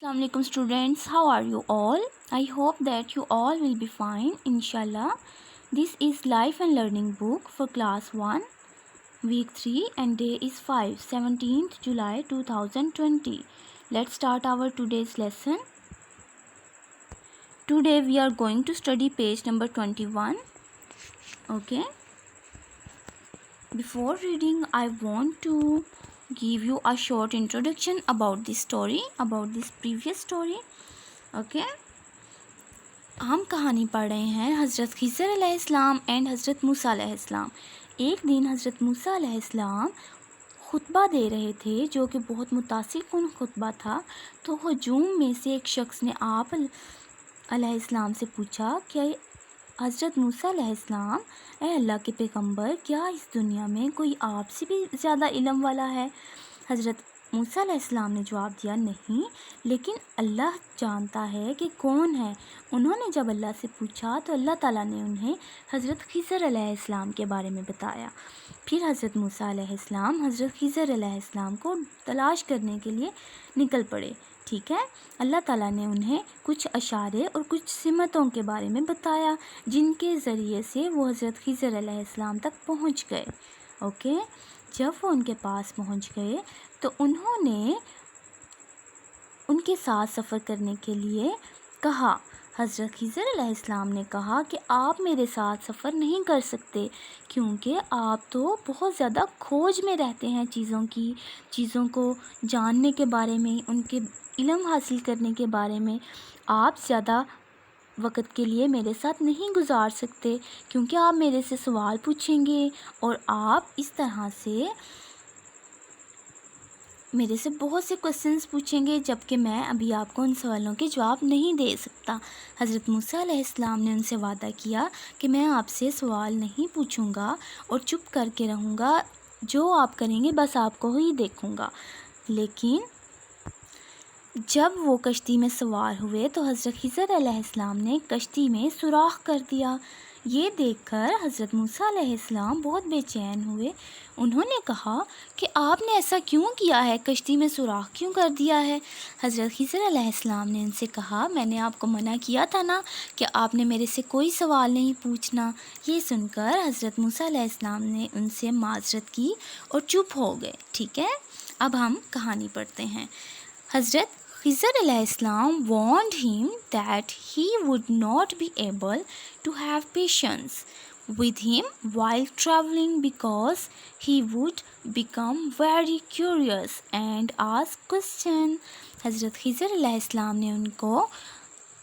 Assalamu alaikum students, how are you all? I hope that you all will be fine inshallah. This is Life and Learning book for class 1 week 3 and day is 5 17th July 2020. Let's start our today's lesson. Today we are going to study page number 21. Okay. Before reading, I want to give you a short introduction about this story, about this previous story. Okay. हम कहानी पढ़ रहे हैं हज़रत खिज़र अलैहिस्सलाम and हज़रत मूसा अलैहिस्सलाम। एक दिन हज़रत मूसा अलैहिस्सलाम खुतबा दे रहे थे जो कि बहुत मुतासिर खुतबा था। तो हजूम में से एक शख्स ने आप अलैहिस्सलाम से पूछा कि हज़रत मूसा अलैहिस्सलाम, ए अल्लाह के पैगंबर, क्या इस दुनिया में कोई आपसे भी ज़्यादा इल्म वाला है? हज़रत मूसा अलैहिस्सलाम ने जवाब दिया, नहीं, लेकिन अल्लाह जानता है कि कौन है। उन्होंने जब अल्लाह से पूछा तो अल्लाह ताला ने उन्हें हज़रत खिज़र अलैहिस्सलाम के बारे में बताया। फिर हज़रत मूसा अलैहिस्सलाम हज़रत खिज़र अलैहिस्सलाम को तलाश करने के लिए निकल पड़े। ठीक है। अल्लाह ताला ने उन्हें कुछ इशारे और कुछ सिमतों के बारे में बताया जिनके ज़रिए से वो हज़रत खिज़र अलैहिस्सलाम तक पहुंच गए। ओके। जब वो उनके पास पहुंच गए तो उन्होंने उनके साथ सफ़र करने के लिए कहा। हज़रत खिज़र अलैहिस्सलाम ने कहा कि आप मेरे साथ सफ़र नहीं कर सकते क्योंकि आप तो बहुत ज़्यादा खोज में रहते हैं चीज़ों को जानने के बारे में, उनके इल्म हासिल करने के बारे में। आप ज़्यादा वक़्त के लिए मेरे साथ नहीं गुजार सकते क्योंकि आप मेरे से सवाल पूछेंगे और आप इस तरह से मेरे से बहुत से क्वेश्चंस पूछेंगे, जबकि मैं अभी आपको उन सवालों के जवाब नहीं दे सकता। हज़रत मूसा अलैहिस्सलाम ने उनसे वादा किया कि मैं आपसे सवाल नहीं पूछूंगा और चुप करके रहूँगा, जो आप करेंगे बस आपको ही देखूँगा। लेकिन जब वो कश्ती में सवार हुए तो हज़रत खिज़र अलैहिस्सलाम ने कश्ती में सुराख कर दिया। ये देखकर हज़रत मूसा अलैहिस्सलाम बहुत बेचैन हुए। उन्होंने कहा कि आपने ऐसा क्यों किया है, कश्ती में सुराख क्यों कर दिया है? हज़रत खिज़र अलैहिस्सलाम ने उनसे कहा, मैंने आपको मना किया था ना कि आपने मेरे से कोई सवाल नहीं पूछना। ये सुनकर हज़रत मूसा अलैहिस्सलाम ने उनसे माज़रत की और चुप हो गए। ठीक है। अब हम कहानी पढ़ते हैं। हज़रत Khizr alayhissalam warned him that he would not be able to have patience with him while traveling because he would become very curious and ask questions. हज़रत खिज़र अलैहिस्सलाम ने उनको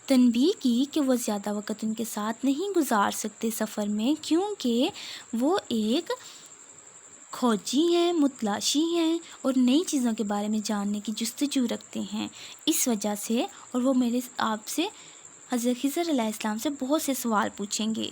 तनबीह की कि वो ज़्यादा वक़्त उनके साथ नहीं गुजार सकते सफ़र में क्योंकि वो एक खोजी हैं, मुतलाशी हैं और नई चीज़ों के बारे में जानने की जुस्तजू रखते हैं। इस वजह से और वो मेरे आपसे हज़रत खिज़र अलैहिस्सलाम से बहुत से सवाल पूछेंगे।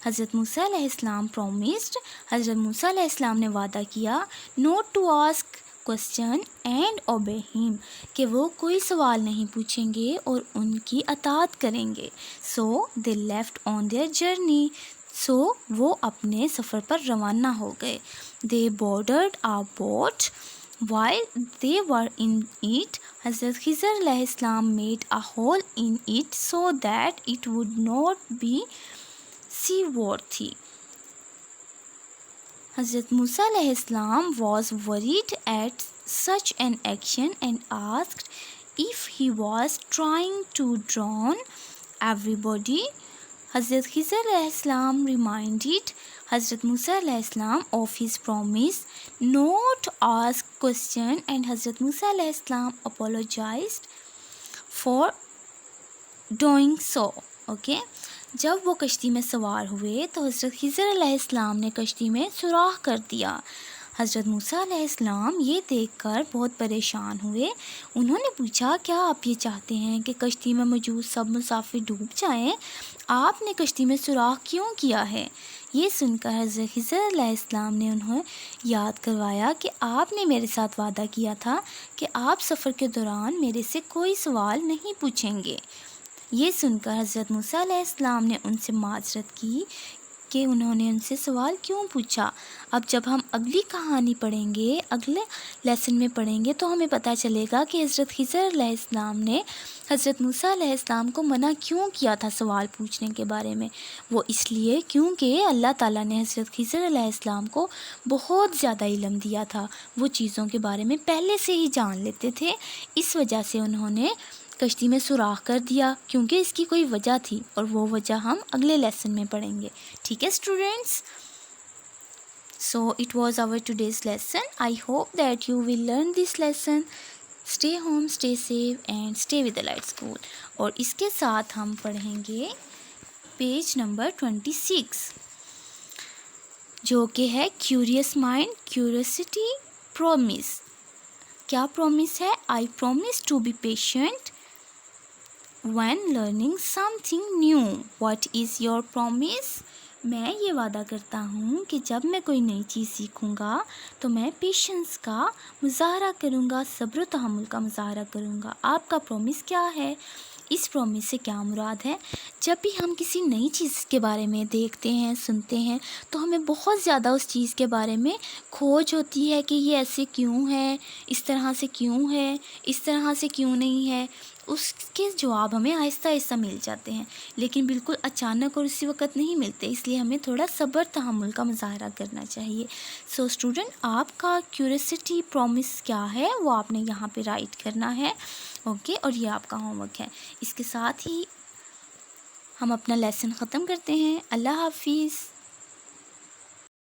हज़रत मूसा अलैहिस्सलाम प्रॉमिस्ड, हज़रत मूसा अलैहिस्सलाम ने वादा किया, not to ask question and obey him, कि वो कोई सवाल नहीं पूछेंगे और उनकी अताअत करेंगे। So they left on their journey, so वो अपने सफ़र पर रवाना हो गए। They boarded a boat, while they were in it, हज़रत खिज़र अलैहिस्सलाम made a hole in it so that it would not be seaworthy. हज़रत मूसा अलैहिस्सलाम was worried at such an action and asked if he was trying to drown everybody. हज़रत खिज़र अलैहिस्सलाम reminded हज़रत मूसा अलैहिस्सलाम of his promise not to ask question and हज़रत मूसा अलैहिस्सलाम apologized for doing so. Okay. जब वो कश्ती में सवार हुए तो हज़रत खिज़र अलैहिस्सलाम ने कश्ती में सुराख कर दिया। हज़रत मूसा अलैहिस्सलाम ये देखकर बहुत परेशान हुए। उन्होंने पूछा, क्या आप ये चाहते हैं कि कश्ती में मौजूद सब मुसाफिर डूब जाएं? आपने कश्ती में सुराख क्यों किया है? ये सुनकर हज़रत खिज़र अलैहिस्सलाम ने उन्हें याद करवाया कि आपने मेरे साथ वादा किया था कि आप सफ़र के दौरान मेरे से कोई सवाल नहीं पूछेंगे। ये सुनकर हज़रत मूसा अलैहिस्सलाम ने उनसे माज़रत की کہ انہوں نے ان سے سوال کیوں پوچھا۔ اب جب ہم اگلی کہانی پڑھیں گے، اگلے لیسن میں پڑھیں گے، تو ہمیں پتہ چلے گا کہ حضرت خضر علیہ السلام نے حضرت موسیٰ علیہ السلام کو منع کیوں کیا تھا سوال پوچھنے کے بارے میں۔ وہ اس لیے کیونکہ اللہ تعالیٰ نے حضرت خضر علیہ السلام کو بہت زیادہ علم دیا تھا، وہ چیزوں کے بارے میں پہلے سے ہی جان لیتے تھے، اس وجہ سے انہوں نے کشتی میں سوراخ کر دیا، کیونکہ اس کی کوئی وجہ تھی، اور وہ وجہ ہم اگلے لیسن میں پڑھیں گے۔ ٹھیک ہے students? So it was our today's lesson. I hope that you will learn this lesson. Stay home, stay safe and stay with the light school. اور اس کے ساتھ ہم پڑھیں گے پیج نمبر 26 جو کہ ہے کیوریس مائنڈ، کیوریوسٹی، پرومس۔ کیا پرومس ہے؟ I promise to be patient when learning something new. What is your promise? میں یہ وعدہ کرتا ہوں کہ جب میں کوئی نئی چیز سیکھوں گا تو میں پیشنس کا مظاہرہ کروں گا، صبر و تحمل کا مظاہرہ کروں گا۔ آپ کا پرومس کیا ہے؟ اس پرومس سے کیا مراد ہے؟ جب بھی ہم کسی نئی چیز کے بارے میں دیکھتے ہیں، سنتے ہیں، تو ہمیں بہت زیادہ اس چیز کے بارے میں کھوج ہوتی ہے کہ یہ ایسے کیوں ہے، اس طرح سے کیوں ہے، اس طرح سے کیوں نہیں ہے۔ اس کے جواب ہمیں آہستہ آہستہ مل جاتے ہیں، لیکن بالکل اچانک اور اسی وقت نہیں ملتے، اس لیے ہمیں تھوڑا صبر تحمل کا مظاہرہ کرنا چاہیے۔ سو اسٹوڈنٹ، آپ کا کیوریوسٹی پرومس کیا ہے وہ آپ نے یہاں پہ رائٹ کرنا ہے، اوکے؟ اور یہ آپ کا ہوم ورک ہے۔ اس کے ساتھ ہی ہم اپنا لیسن ختم کرتے ہیں۔ اللہ حافظ۔